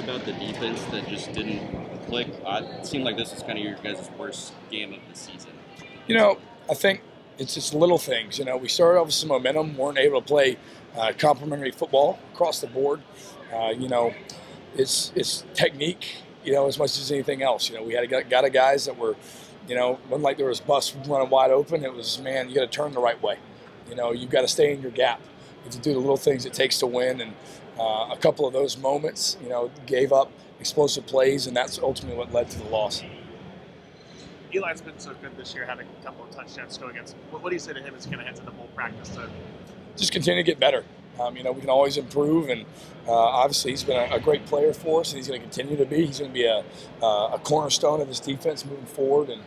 about the defense that just didn't click? It seemed like this was kind of your guys' worst game of the season. I think it's just little things. We started off with some momentum, weren't able to play complementary football across the board. It's technique, as much as anything else. We had got guys that were, wasn't like there was busts running wide open. It was, man, you got to turn the right way. You've got to stay in your gap. You have to do the little things it takes to win. And a couple of those moments, gave up explosive plays, and that's ultimately what led to the loss. Eli's been so good this year, having a couple of touchdowns go against him. What do you say to him as he kind of heads into bowl practice? Just continue to get better. We can always improve, and obviously he's been a great player for us, and he's going to continue to be. He's going to be a cornerstone of this defense moving forward, and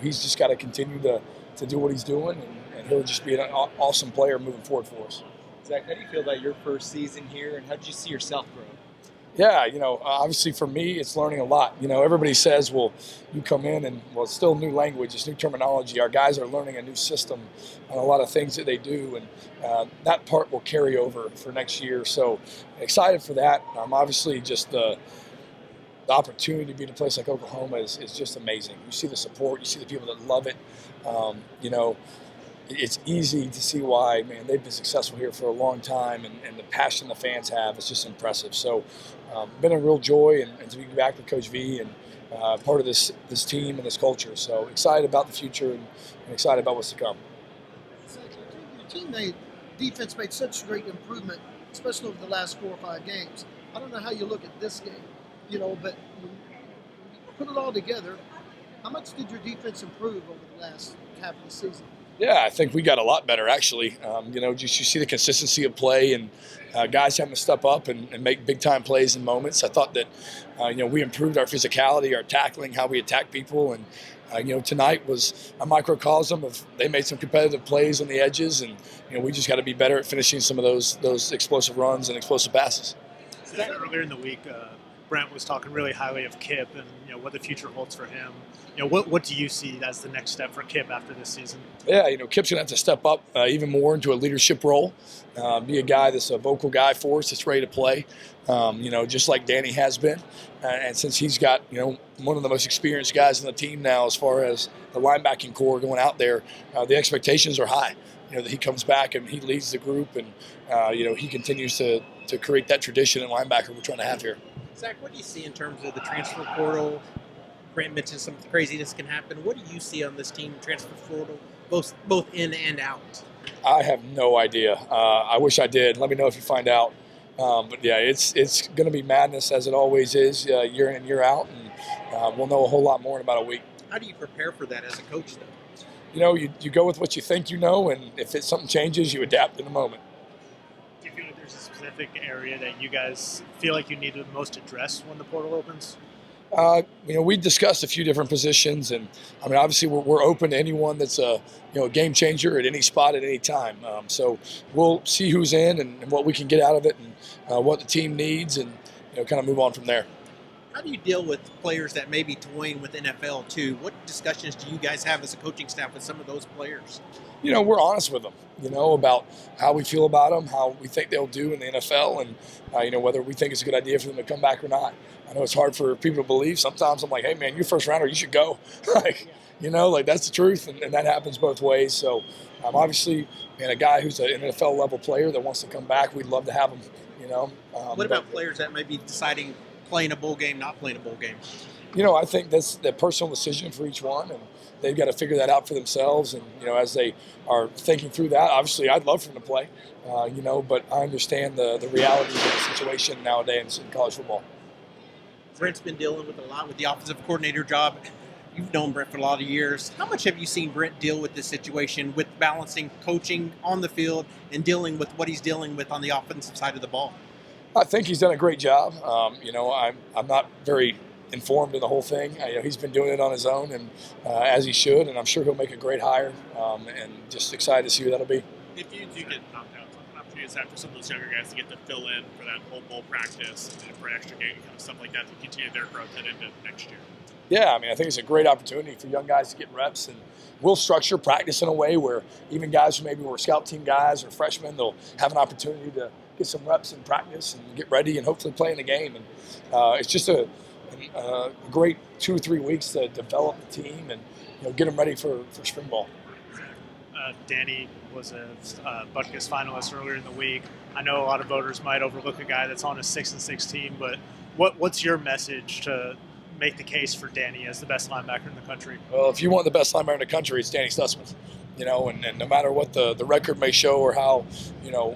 he's just got to continue to do what he's doing, and he'll just be an awesome player moving forward for us. Zach, how do you feel about your first season here, and how did you see yourself grow? Yeah, obviously for me, it's learning a lot. Everybody says, well, you come in and, well, it's still new language, it's new terminology. Our guys are learning a new system on a lot of things that they do, and that part will carry over for next year. So excited for that. Obviously, just the opportunity to be in a place like Oklahoma is just amazing. You see the support, you see the people that love it. It's easy to see why, man, they've been successful here for a long time, and the passion the fans have is just impressive. So been a real joy and to be back with Coach V and part of this team and this culture. So excited about the future and excited about what's to come. Your defense made such great improvement, especially over the last 4 or 5 games. I don't know how you look at this game, but when you put it all together, how much did your defense improve over the last half of the season? Yeah, I think we got a lot better, actually. Just you see the consistency of play and guys having to step up and make big-time plays in moments. I thought that, we improved our physicality, our tackling, how we attack people. And, tonight was a microcosm of they made some competitive plays on the edges. And, we just got to be better at finishing some of those explosive runs and explosive passes. Earlier in the week, Brent was talking really highly of Kip and what the future holds for him. What do you see as the next step for Kip after this season? Yeah, Kip's going to have to step up even more into a leadership role, be a guy that's a vocal guy for us that's ready to play, just like Danny has been. And since he's got, one of the most experienced guys on the team now as far as the linebacking core going out there, the expectations are high. That he comes back and he leads the group and, he continues to create that tradition at linebacker we're trying to have here. Zach, what do you see in terms of the transfer portal? Grant mentioned some craziness can happen. What do you see on this team, transfer portal, both in and out? I have no idea. I wish I did. Let me know if you find out. But yeah, it's going to be madness as it always is, year in and year out, and we'll know a whole lot more in about a week. How do you prepare for that as a coach, though? You go with what you think and if something changes, you adapt in the moment. Do you feel like there's a specific area that you guys feel like you need to most address when the portal opens? We discussed a few different positions, and obviously we're open to anyone that's a game changer at any spot at any time. So we'll see who's in and what we can get out of it, and what the team needs, and kind of move on from there. How do you deal with players that may be toying with NFL too? What discussions do you guys have as a coaching staff with some of those players? We're honest with them, about how we feel about them, how we think they'll do in the NFL, and, whether we think it's a good idea for them to come back or not. I know it's hard for people to believe. Sometimes I'm like, hey, man, you're first rounder, you should go. That's the truth, and that happens both ways. So obviously, a guy who's an NFL level player that wants to come back, we'd love to have him, What about players that may be deciding playing a bowl game, not playing a bowl game? I think that's the personal decision for each one, and they've got to figure that out for themselves. And, as they are thinking through that, obviously I'd love for them to play, but I understand the realities of the situation nowadays in college football. Brent's been dealing with a lot with the offensive coordinator job. You've known Brent for a lot of years. How much have you seen Brent deal with this situation, with balancing coaching on the field and dealing with what he's dealing with on the offensive side of the ball? I think he's done a great job. I'm not very informed in the whole thing. He's been doing it on his own, and as he should, and I'm sure he'll make a great hire, and just excited to see who that'll be. If you do get knocked out, an opportunity is for some of those younger guys to get to fill in for that whole bowl practice and for an extra game, kind of stuff like that to continue their growth and into next year. Yeah, I think it's a great opportunity for young guys to get reps, and we'll structure practice in a way where even guys who maybe were scout team guys or freshmen, they'll have an opportunity to get some reps in practice and get ready and hopefully play in the game. And it's just a great 2 or 3 weeks to develop the team and get them ready for spring ball. Danny was a Butkus finalist earlier in the week. I know a lot of voters might overlook a guy that's on a 6-6 team, but what's your message to make the case for Danny as the best linebacker in the country? Well, if you want the best linebacker in the country, it's Danny Stutzman. And no matter what the record may show or how,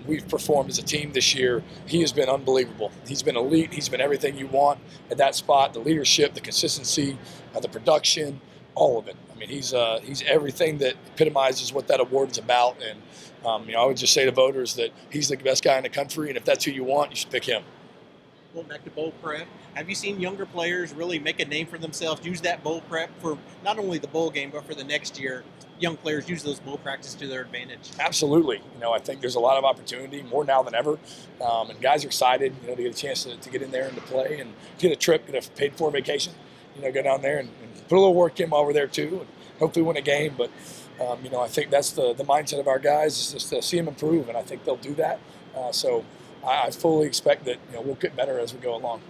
we've performed as a team this year, he has been unbelievable. He's been elite. He's been everything you want at that spot, the leadership, the consistency, the production, all of it. I mean, he's everything that epitomizes what that award is about. And, I would just say to voters that he's the best guy in the country, and if that's who you want, you should pick him. Going back to bowl prep, have you seen younger players really make a name for themselves, use that bowl prep for not only the bowl game, but for the next year? Young players use those bowl practices to their advantage. Absolutely. I think there's a lot of opportunity, more now than ever. And guys are excited, to get a chance to get in there and to play and get a trip, get a paid-for vacation, go down there and put a little work in while we're there too, and hopefully win a game. But, I think that's the mindset of our guys is just to see them improve, and I think they'll do that. So I fully expect that we'll get better as we go along.